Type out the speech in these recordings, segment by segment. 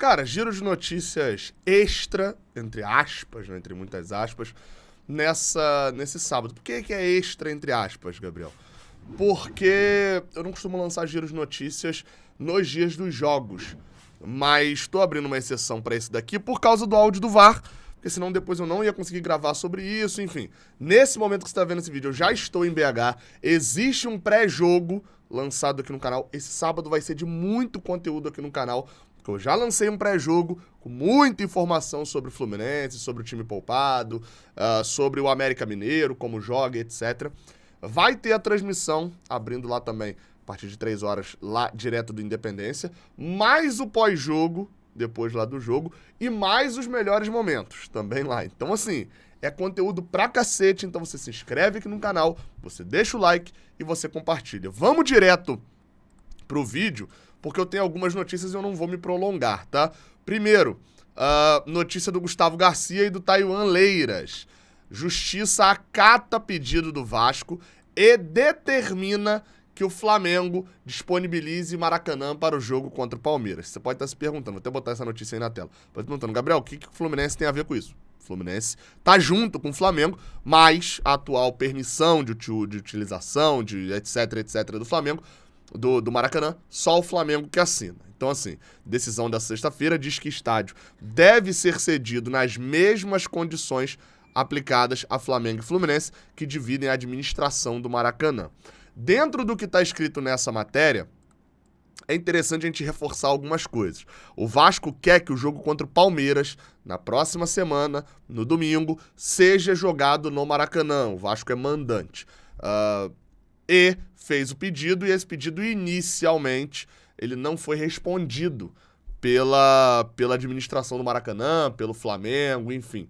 Cara, giro de notícias extra, entre aspas, né, entre muitas aspas, nesse sábado. Por que é extra, entre aspas, Gabriel? Porque eu não costumo lançar giros de notícias nos dias dos jogos. Mas estou abrindo uma exceção para esse daqui por causa do áudio do VAR, porque senão depois eu não ia conseguir gravar sobre isso, enfim. Nesse momento que você está vendo esse vídeo, eu já estou em BH, existe um pré-jogo lançado aqui no canal. Esse sábado vai ser de muito conteúdo aqui no canal, porque eu já lancei um pré-jogo com muita informação sobre o Fluminense, sobre o time poupado, sobre o América Mineiro, como joga, etc. Vai ter a transmissão, abrindo lá também, a partir de 3 horas, lá direto do Independência, mais o pós-jogo, depois lá do jogo, e mais os melhores momentos, também lá. Então, assim, é conteúdo pra cacete, então você se inscreve aqui no canal, você deixa o like e você compartilha. Vamos direto pro vídeo, porque eu tenho algumas notícias e eu não vou me prolongar, tá? Primeiro, notícia do Gustavo Garcia e do Taiwan Leiras. Justiça acata pedido do Vasco e determina que o Flamengo disponibilize Maracanã para o jogo contra o Palmeiras. Você pode estar se perguntando, vou até botar essa notícia aí na tela. Pode estar perguntando, Gabriel, o que o Fluminense tem a ver com isso? O Fluminense tá junto com o Flamengo, mas a atual permissão de utilização, de etc, do Flamengo, do Maracanã, só o Flamengo que assina. Então, assim, decisão da sexta-feira diz que estádio deve ser cedido nas mesmas condições aplicadas a Flamengo e Fluminense, que dividem a administração do Maracanã. Dentro do que está escrito nessa matéria, é interessante a gente reforçar algumas coisas. O Vasco quer que o jogo contra o Palmeiras, na próxima semana, no domingo, seja jogado no Maracanã. O Vasco é mandante. E fez o pedido, e esse pedido, inicialmente, ele não foi respondido pela administração do Maracanã, pelo Flamengo, enfim.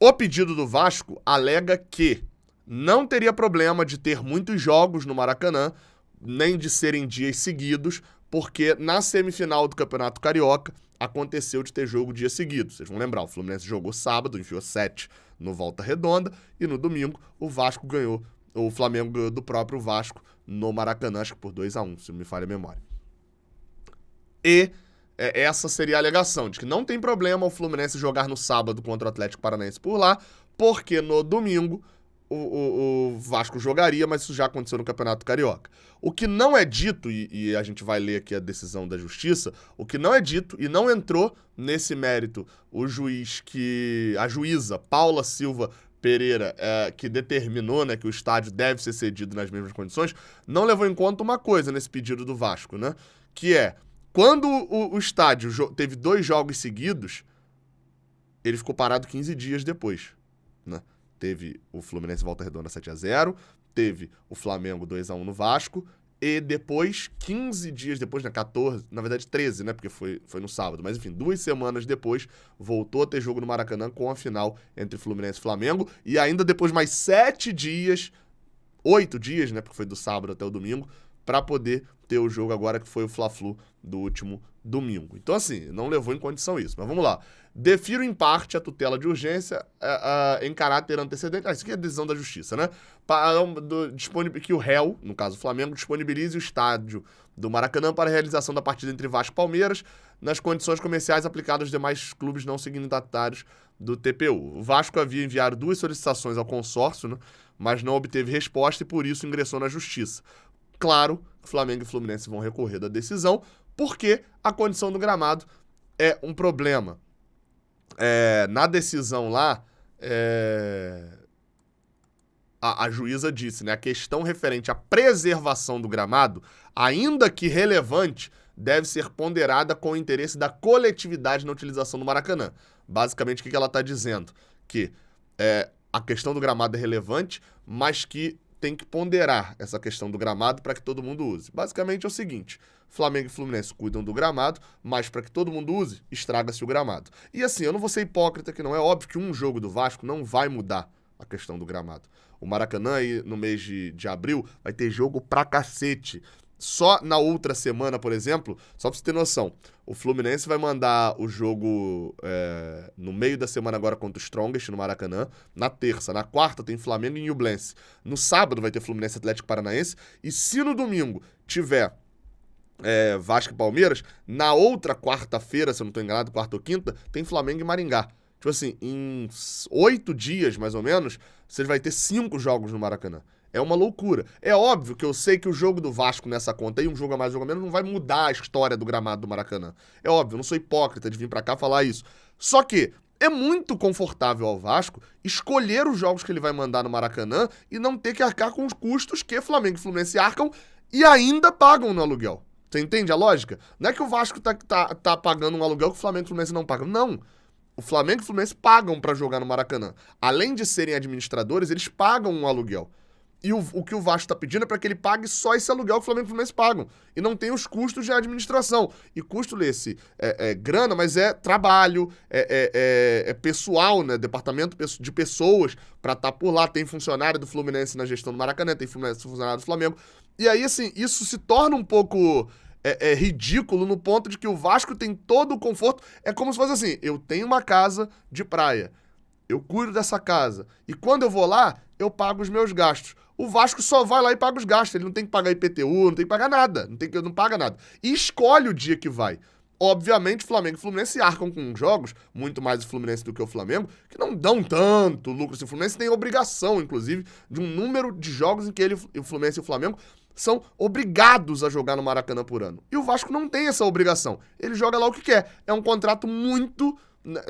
O pedido do Vasco alega que não teria problema de ter muitos jogos no Maracanã, nem de serem dias seguidos, porque na semifinal do Campeonato Carioca aconteceu de ter jogo dia seguido. Vocês vão lembrar, o Fluminense jogou sábado, enfiou 7 no Volta Redonda, e no domingo o Vasco ganhou, o Flamengo ganhou do próprio Vasco no Maracanã, acho que por 2-1, se não me falha a memória. E essa seria a alegação, de que não tem problema o Fluminense jogar no sábado contra o Atlético Paranaense por lá, porque no domingo o Vasco jogaria, mas isso já aconteceu no Campeonato Carioca. O que não é dito, e a gente vai ler aqui a decisão da Justiça, o que não é dito e não entrou nesse mérito a juíza Paula Silva Pereira, que determinou, né, que o estádio deve ser cedido nas mesmas condições, não levou em conta uma coisa nesse pedido do Vasco, né? Que é, quando o estádio teve 2 jogos seguidos, ele ficou parado 15 dias depois, né? Teve o Fluminense Volta Redonda 7-0, teve o Flamengo 2-1 no Vasco, e depois, 15 dias depois, né, 14, na verdade 13, né, porque foi no sábado, mas enfim, 2 semanas depois, voltou a ter jogo no Maracanã com a final entre Fluminense e Flamengo, e ainda depois mais 7 dias, 8 dias, né, porque foi do sábado até o domingo, para poder ter o jogo agora que foi o Fla-Flu do último domingo. Então, assim, não levou em condição isso. Mas vamos lá. Defiro em parte a tutela de urgência em caráter antecedente. Isso aqui é a decisão da Justiça, né? Que o réu, no caso o Flamengo, disponibilize o estádio do Maracanã para a realização da partida entre Vasco e Palmeiras nas condições comerciais aplicadas aos demais clubes não signatários do TPU. O Vasco havia enviado 2 solicitações ao consórcio, né, mas não obteve resposta e por isso ingressou na Justiça. Claro, Flamengo e Fluminense vão recorrer da decisão, porque a condição do gramado é um problema. Na decisão lá, a juíza disse, né, a questão referente à preservação do gramado, ainda que relevante, deve ser ponderada com o interesse da coletividade na utilização do Maracanã. Basicamente, o que ela está dizendo? Que a questão do gramado é relevante, mas que tem que ponderar essa questão do gramado para que todo mundo use. Basicamente é o seguinte, Flamengo e Fluminense cuidam do gramado, mas para que todo mundo use, estraga-se o gramado. E assim, eu não vou ser hipócrita, que não é óbvio que um jogo do Vasco não vai mudar a questão do gramado. O Maracanã aí no mês de abril vai ter jogo pra cacete. Só na outra semana, por exemplo, só pra você ter noção, o Fluminense vai mandar o jogo no meio da semana agora contra o Strongest no Maracanã, na terça, na quarta tem Flamengo e Newblense, no sábado vai ter Fluminense Atlético Paranaense, e se no domingo tiver Vasco e Palmeiras, na outra quarta-feira, se eu não tô enganado, quarta ou quinta, tem Flamengo e Maringá. Tipo assim, em 8 dias, mais ou menos, você vai ter 5 jogos no Maracanã. É uma loucura. É óbvio que eu sei que o jogo do Vasco nessa conta aí, um jogo a mais, um jogo a menos, não vai mudar a história do gramado do Maracanã. É óbvio, eu não sou hipócrita de vir pra cá falar isso. Só que é muito confortável ao Vasco escolher os jogos que ele vai mandar no Maracanã e não ter que arcar com os custos que Flamengo e Fluminense arcam e ainda pagam no aluguel. Você entende a lógica? Não é que o Vasco tá pagando um aluguel que o Flamengo e o Fluminense não pagam. Não. O Flamengo e o Fluminense pagam pra jogar no Maracanã. Além de serem administradores, eles pagam um aluguel. E o que o Vasco tá pedindo é para que ele pague só esse aluguel que o Flamengo e o Fluminense pagam. E não tem os custos de administração. E custo desse é grana, mas é trabalho, é pessoal, né? Departamento de pessoas para estar por lá. Tem funcionário do Fluminense na gestão do Maracanã, tem funcionário do Flamengo. E aí, assim, isso se torna um pouco ridículo no ponto de que o Vasco tem todo o conforto. É como se fosse assim, eu tenho uma casa de praia, eu cuido dessa casa, e quando eu vou lá, eu pago os meus gastos. O Vasco só vai lá e paga os gastos, ele não tem que pagar IPTU, não tem que pagar nada, não paga nada. E escolhe o dia que vai. Obviamente, Flamengo e Fluminense arcam com jogos, muito mais o Fluminense do que o Flamengo, que não dão tanto lucro. O Fluminense tem obrigação, inclusive, de um número de jogos em que o Fluminense e o Flamengo são obrigados a jogar no Maracanã por ano. E o Vasco não tem essa obrigação. Ele joga lá o que quer. É um contrato muito...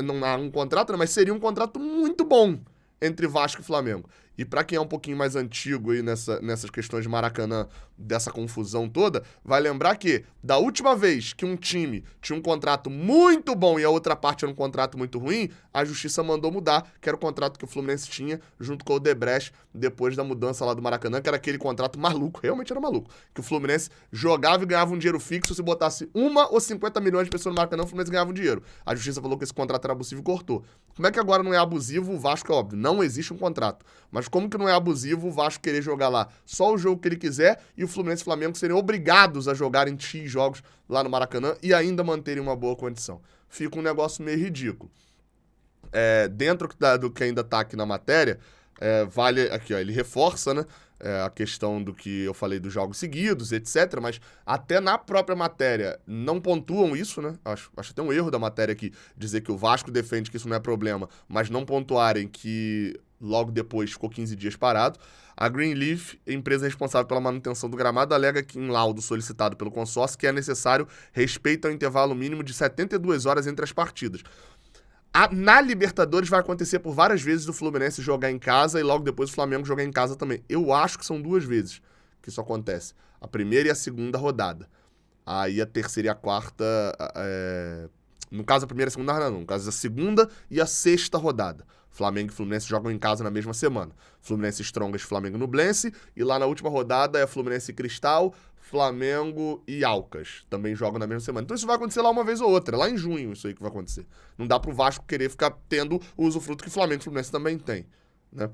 Não há um contrato, mas seria um contrato muito bom entre Vasco e Flamengo. E pra quem é um pouquinho mais antigo aí nessas questões de Maracanã, dessa confusão toda, vai lembrar que da última vez que um time tinha um contrato muito bom e a outra parte era um contrato muito ruim, a justiça mandou mudar, que era o contrato que o Fluminense tinha junto com o Odebrecht depois da mudança lá do Maracanã, que era aquele contrato maluco, realmente era maluco, que o Fluminense jogava e ganhava um dinheiro fixo, se botasse 1 ou 50 milhões de pessoas no Maracanã, o Fluminense ganhava um dinheiro. A justiça falou que esse contrato era abusivo e cortou. Como é que agora não é abusivo? O Vasco é óbvio, não existe um contrato. Mas como que não é abusivo o Vasco querer jogar lá só o jogo que ele quiser e o Fluminense e o Flamengo serem obrigados a jogarem X jogos lá no Maracanã e ainda manterem uma boa condição? Fica um negócio meio ridículo. Dentro do que ainda tá aqui na matéria, vale aqui, ó, ele reforça, né, a questão do que eu falei dos jogos seguidos, etc, mas até na própria matéria não pontuam isso, né, acho até um erro da matéria aqui, dizer que o Vasco defende que isso não é problema, mas não pontuarem que logo depois ficou 15 dias parado. A Greenleaf, empresa responsável pela manutenção do gramado, alega que em laudo solicitado pelo consórcio que é necessário respeito ao intervalo mínimo de 72 horas entre as partidas. Na Libertadores vai acontecer por várias vezes do Fluminense jogar em casa e logo depois o Flamengo jogar em casa também. Eu acho que são 2 vezes que isso acontece. A primeira e a segunda rodada. Aí a terceira e a quarta... No caso, a primeira e a segunda rodada não. No caso, a segunda e a sexta rodada. Flamengo e Fluminense jogam em casa na mesma semana. Fluminense Strongest, Flamengo Nublense. E lá na última rodada é Fluminense e Cristal, Flamengo e Alcas. Também jogam na mesma semana. Então isso vai acontecer lá uma vez ou outra. Lá em junho isso aí que vai acontecer. Não dá pro Vasco querer ficar tendo o usufruto que o Flamengo e Fluminense também tem, né?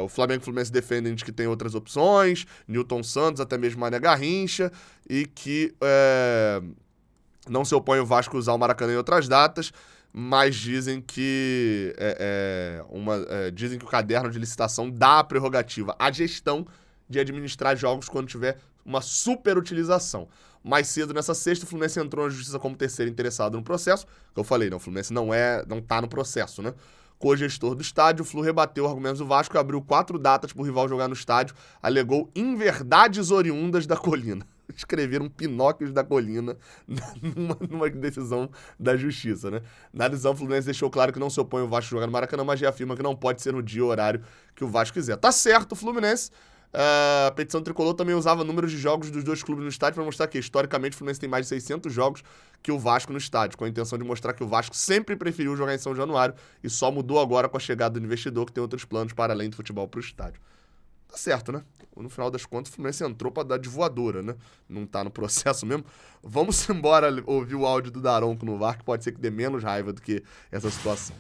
O Flamengo e o Fluminense defendem de que tem outras opções. Newton Santos, até mesmo Mané Garrincha. E que não se opõe o Vasco usar o Maracanã em outras datas. Mas dizem que dizem que o caderno de licitação dá a prerrogativa à gestão de administrar jogos quando tiver uma superutilização. Mais cedo nessa sexta, o Fluminense entrou na justiça como terceiro interessado no processo. Que eu falei, né? O Fluminense não tá no processo, né? Co-gestor do estádio, o Flu rebateu argumentos do Vasco e abriu 4 datas para o rival jogar no estádio. Alegou inverdades oriundas da Colina. Escreveram Pinóquios da Colina numa decisão da justiça, né? Na decisão, o Fluminense deixou claro que não se opõe ao Vasco jogar no Maracanã, mas reafirma que não pode ser no dia ou horário que o Vasco quiser. Tá certo, o Fluminense. A petição tricolor também usava números de jogos dos 2 clubes no estádio para mostrar que, historicamente, o Fluminense tem mais de 600 jogos que o Vasco no estádio, com a intenção de mostrar que o Vasco sempre preferiu jogar em São Januário e só mudou agora com a chegada do investidor que tem outros planos para além do futebol para o estádio. Tá certo, né? No final das contas, o Fluminense entrou para dar de voadora, né? Não tá no processo mesmo. Vamos embora ouvir o áudio do Daronco no VAR, que pode ser que dê menos raiva do que essa situação.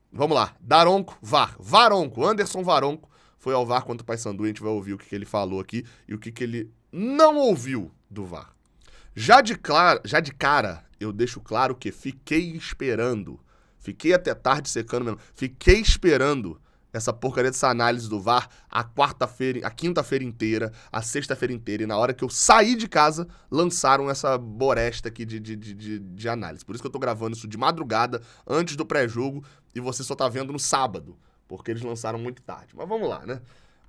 Vamos lá. Daronco, VAR. Varonco, Anderson Varonco foi ao VAR contra o Paysandu e a gente vai ouvir o que ele falou aqui e o que ele não ouviu do VAR. Já de cara, eu deixo claro que fiquei esperando. Fiquei até tarde secando mesmo. Fiquei esperando essa porcaria dessa análise do VAR a quinta-feira inteira, a sexta-feira inteira, e na hora que eu saí de casa, lançaram essa boresta aqui de análise. Por isso que eu tô gravando isso de madrugada, antes do pré-jogo, e você só tá vendo no sábado, porque eles lançaram muito tarde. Mas vamos lá, né?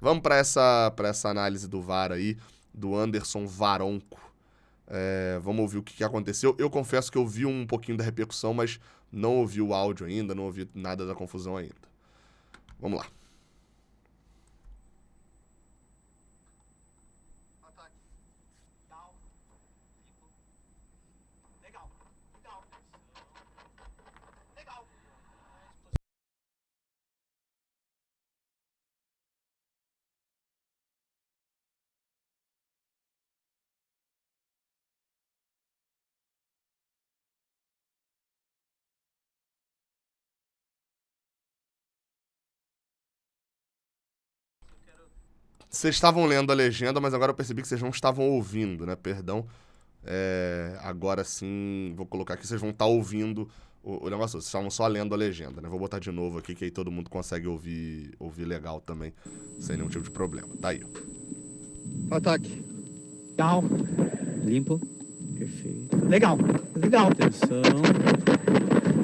Vamos pra essa análise do VAR aí, do Anderson Varonco. Vamos ouvir o que aconteceu. Eu confesso que eu vi um pouquinho da repercussão, mas não ouvi o áudio ainda, não ouvi nada da confusão ainda. Vamos lá. Vocês estavam lendo a legenda, mas agora eu percebi que vocês não estavam ouvindo, né? Perdão. Agora sim, vou colocar aqui, vocês vão estar ouvindo o negócio. Vocês estavam só lendo a legenda, né? Vou botar de novo aqui, que aí todo mundo consegue ouvir legal também, sem nenhum tipo de problema. Tá aí, ó. Ataque. Legal. Limpo. Perfeito. Legal. Atenção.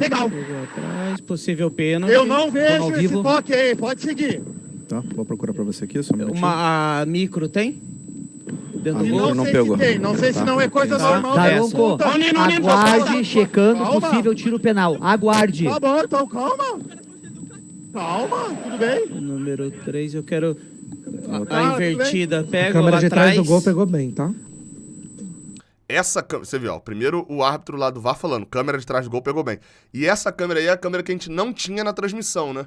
Legal. Jogou atrás. Possível pênalti. Eu não vejo ao esse vivo. toque aí, pode seguir. Tá, vou procurar pra você aqui, só um minutinho. A micro tem? Dentro A do E micro gol? não não sei pegou. se tem, não sei se não é coisa Tá. normal. Daronco, Tá, Nino, aguarde, checando Calma. possível tiro penal. Aguarde. Tá bom, então calma. Calma, tudo bem? Número 3, eu quero... tudo A invertida, A pega câmera lá de trás atrás. do gol pegou bem, tá? Você viu, ó, primeiro o árbitro lá do VAR falando, câmera de trás do gol pegou bem. E essa câmera aí é a câmera que a gente não tinha na transmissão, né?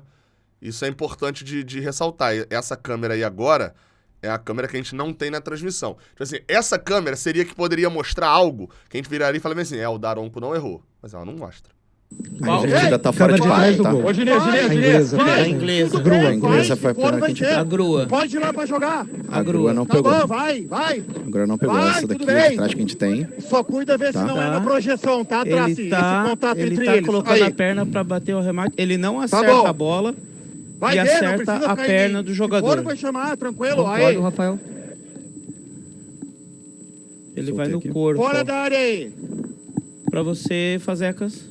Isso é importante de ressaltar. Essa câmera aí agora é a câmera que a gente não tem na transmissão. Tipo assim, essa câmera seria que poderia mostrar algo que a gente viraria e falaria assim, o Daronco não errou. Mas ela não mostra. A invertida tá fora Câmera de de trás área, do tá? gol. Ô, Ginês, A inglesa. A inglesa. Tudo bem, A inglesa vai, foi a se for, pena vai que ter. A grua. Pode ir lá pra jogar. A grua não Tá pegou. bom, vai. A grua não pegou. Vai, Essa tudo daqui bem. de trás que a gente tem. Só cuida ver Tá. se não é Tá. na projeção, tá, Traci? Ele Esse tá, contato ele entre tá eles. colocando Aí. a perna pra bater o remate. Ele não acerta bom. a bola Vai e ver, não acerta precisa a ficar perna em- do Se jogador. for, vai chamar, tranquilo. Aí. Concordo, Rafael. Ele Soltei vai no aqui. corpo. Fora da área aí. Pra você, Fazecas.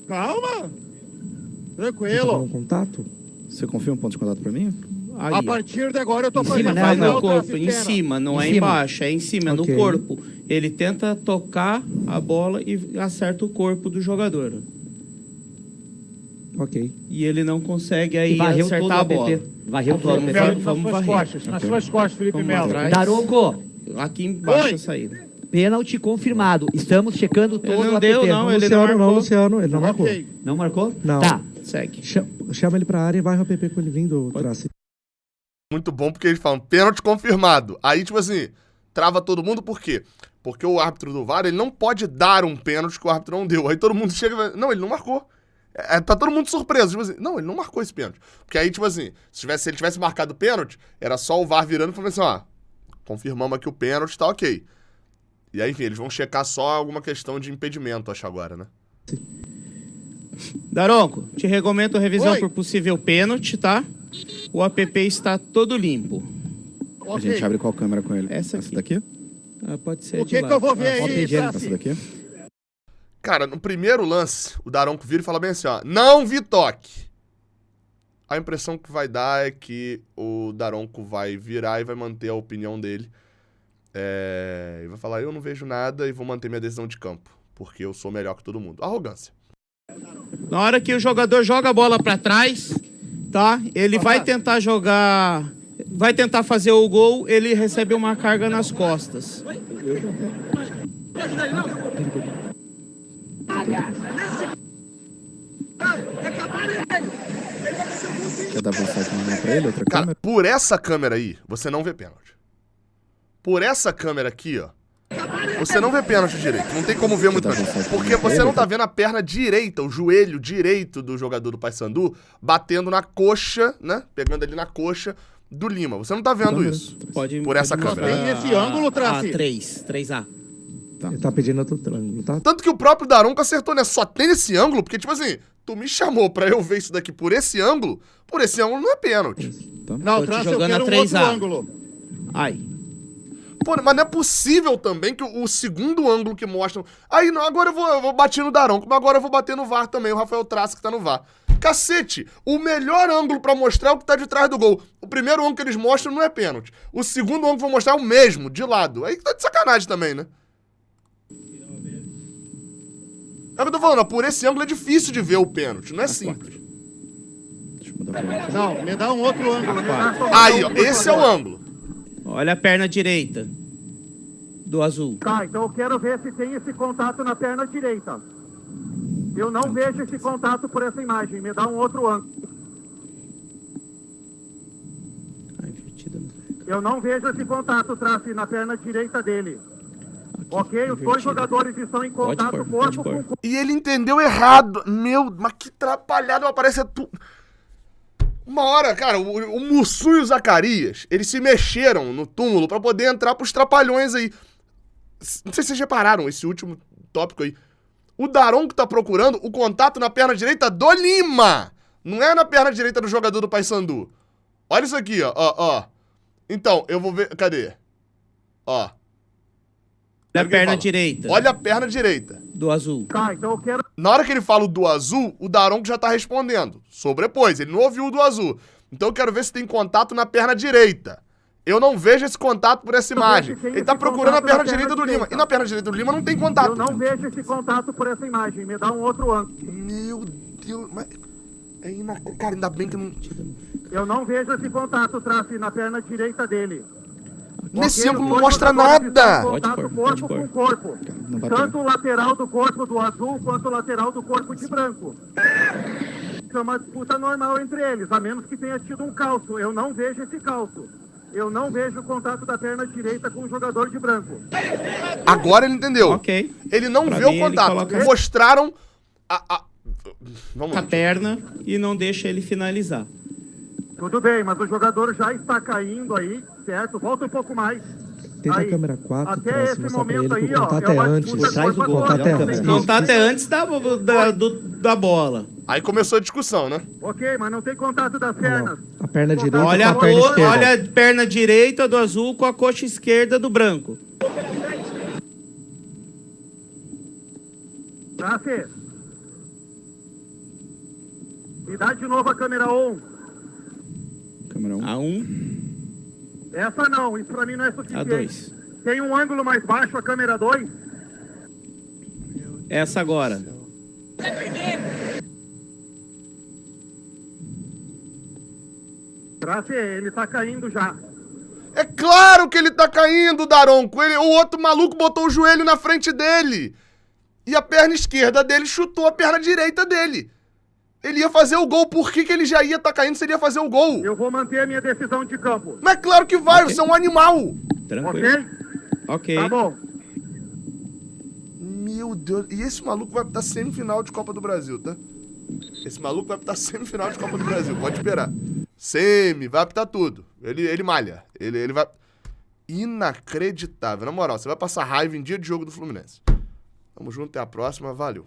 Calma. Tá com Tranquilo. contato? Você confia um ponto de contato pra mim? Aí, A ó. partir de agora eu tô Em cima, fazendo. né, Vai Rafael? no corpo, Traci, em espera. cima, não Em é cima. embaixo, é em cima, Ok. no corpo. Ele tenta tocar a bola e acerta o corpo do jogador. Ok. E ele não consegue E aí varreu todo acertar o a bola. APP. Varreu todo o Vamos APP. ver. Vamos varrer. Nas suas costas, Felipe Vamos Melo. atrás. Daronco, Aqui embaixo Oi. a saída. pênalti confirmado. Estamos checando todo Ele o não APP. deu, não, ele Luciano, marcou. Luciano, ele não marcou. Ok. Não marcou? Não. Tá. Segue. Chama ele pra área e vai o APP com ele vindo, Traci. Muito bom, porque eles falam pênalti confirmado. Aí, tipo assim, trava todo mundo, por quê? Porque o árbitro do VAR, ele não pode dar um pênalti que o árbitro não deu. Aí todo mundo chega e vai, não, ele não marcou. Tá todo mundo surpreso, tipo assim, não, ele não marcou esse pênalti. Porque aí, tipo assim, se ele tivesse marcado o pênalti, era só o VAR virando e falando assim, ó, confirmamos aqui o pênalti, tá ok. E aí, enfim, eles vão checar só alguma questão de impedimento, acho agora, né? Daronco, te recomendo a revisão Oi. por possível pênalti, tá? O APP está todo limpo. A Ok. gente abre qual câmera com ele? Essa aqui. daqui? Pode ser O de que lá. que eu vou ver Ó, aí, pedindo. Essa Traci? daqui? Cara, no primeiro lance, o Daronco vira e fala bem assim, ó, não vi toque. A impressão que vai dar é que o Daronco vai virar e vai manter a opinião dele. E vai falar, eu não vejo nada e vou manter minha decisão de campo, porque eu sou melhor que todo mundo. Arrogância. Na hora que o jogador joga a bola pra trás, tá? Ele vai tentar jogar, vai tentar fazer o gol, ele recebe uma carga nas costas. Quer dar velocidade normal pra ele? Outra Cara, câmera? por essa câmera aí, você não vê pênalti. Por essa câmera aqui, ó, você não vê pênalti direito. Não tem como ver muito bem. Porque você não tá vendo a perna direita, o joelho direito do jogador do Paysandu batendo na coxa, né? Pegando ali na coxa do Lima. Você não tá vendo isso. Pode Por essa pode câmera. mostrar Tem esse ângulo, Traci? 3A. Ele tá pedindo outro triângulo, tá? Tanto que o próprio Daronco acertou, né? Só tem esse ângulo, porque, tipo assim, Tu me chamou pra eu ver isso daqui por esse ângulo não é pênalti. Tá? Não, Tô te Trace, eu jogando quero a um 3A. outro ângulo. Ai. Pô, mas não é possível também que o segundo ângulo que mostram... Aí, não, agora eu vou bater no Daronco, mas agora eu vou bater no VAR também, o Rafael Trace que tá no VAR. Cacete, o melhor ângulo pra mostrar é o que tá de trás do gol. O primeiro ângulo que eles mostram não é pênalti. O segundo ângulo que vou mostrar é o mesmo, de lado. Aí tá de sacanagem também, né? É o que eu tô falando, ó, por esse ângulo é difícil de ver o pênalti, não é simples. Deixa eu mudar pra lá. Não, me dá um outro ângulo. Me dá só um Aí, ó, ângulo, por esse é o favor. ângulo. Olha a perna direita do azul. Tá, então eu quero ver se tem esse contato na perna direita. Eu não vejo esse contato por essa imagem. Me dá um outro ângulo. Ai, invertida, né? Eu não vejo esse contato, Trace, na perna direita dele. Ok? Os dois invertida. jogadores estão em Pode contato pôr, corpo pode com pôr. corpo. E ele entendeu errado. Meu, mas que atrapalhado, parece tudo. Uma hora, cara, o Mussum e o Zacarias, eles se mexeram no túmulo pra poder entrar pros trapalhões aí. Não sei se vocês repararam esse último tópico aí. O Daronco tá procurando o contato na perna direita do Lima. Não é na perna direita do jogador do Paysandu. Olha isso aqui, ó. Então, eu vou ver... Cadê? Ó. Olha a Olha quem perna fala. direita Olha a perna direita. do azul. Tá, então eu quero... Na hora que ele fala o do azul, o Daronco já tá respondendo. Sobrepôs, ele não ouviu o do azul. Então eu quero ver se tem contato na perna direita. Eu não vejo esse contato por essa imagem. Ele tá procurando a perna direita do Lima. E na perna direita do Lima não tem contato. Eu não vejo esse contato por essa imagem. Me dá um outro ângulo. Meu Deus, mas... Cara, ainda bem que não... Eu não vejo esse contato, Trace, na perna direita dele. Nesse Ok? ângulo Os não dois mostra jogadores estão em nada. contato Pode pôr, corpo pode com corpo. Não vai ter. Tanto o lateral do corpo do azul quanto o lateral do corpo de branco. É uma disputa normal entre eles, a menos que tenha tido um calço. Eu não vejo esse calço. Eu não vejo o contato da perna direita com o jogador de branco. Agora ele entendeu. Ok. Ele não Pra vê mim, o ele contato. coloca- Mostraram Vamos A lá. perna e não deixa ele finalizar. Tudo bem, mas o jogador já está caindo aí, certo? Volta um pouco mais. Tenta Aí, a câmera 4 até pra esse mostrar pra momento ele que aí, o ó, contato é é uma antes. disputa Traz o corpo a gol, corpo. contato é olha a antes. câmera. Contato é antes da bola. Aí começou a discussão, né? Ok, mas não tem contato das Não, não. pernas. A perna direita Olha com a perna esquerda. olha a perna direita do azul com a coxa esquerda do branco. Trace. Me dá de novo a câmera 1. Câmera 1. A 1, Essa não, isso pra mim não é a suficiente. 2. Tem um ângulo mais baixo, a câmera 2. Essa agora. Trace, ele tá caindo já. É claro que ele tá caindo, Daronco. O outro maluco botou o joelho na frente dele. E a perna esquerda dele chutou a perna direita dele. Ele ia fazer o gol. Por que ele já ia estar caindo se ele ia fazer o gol? Eu vou manter a minha decisão de campo. Mas é claro que vai, Ok. você é um animal. Tranquilo. Ok? Ok. Tá bom. Meu Deus. E esse maluco vai estar semifinal de Copa do Brasil, tá? Esse maluco vai estar semifinal de Copa do Brasil. Pode esperar. Vai apitar tudo. Ele malha. Ele vai... Inacreditável. Na moral, você vai passar raiva em dia de jogo do Fluminense. Tamo junto, até a próxima. Valeu.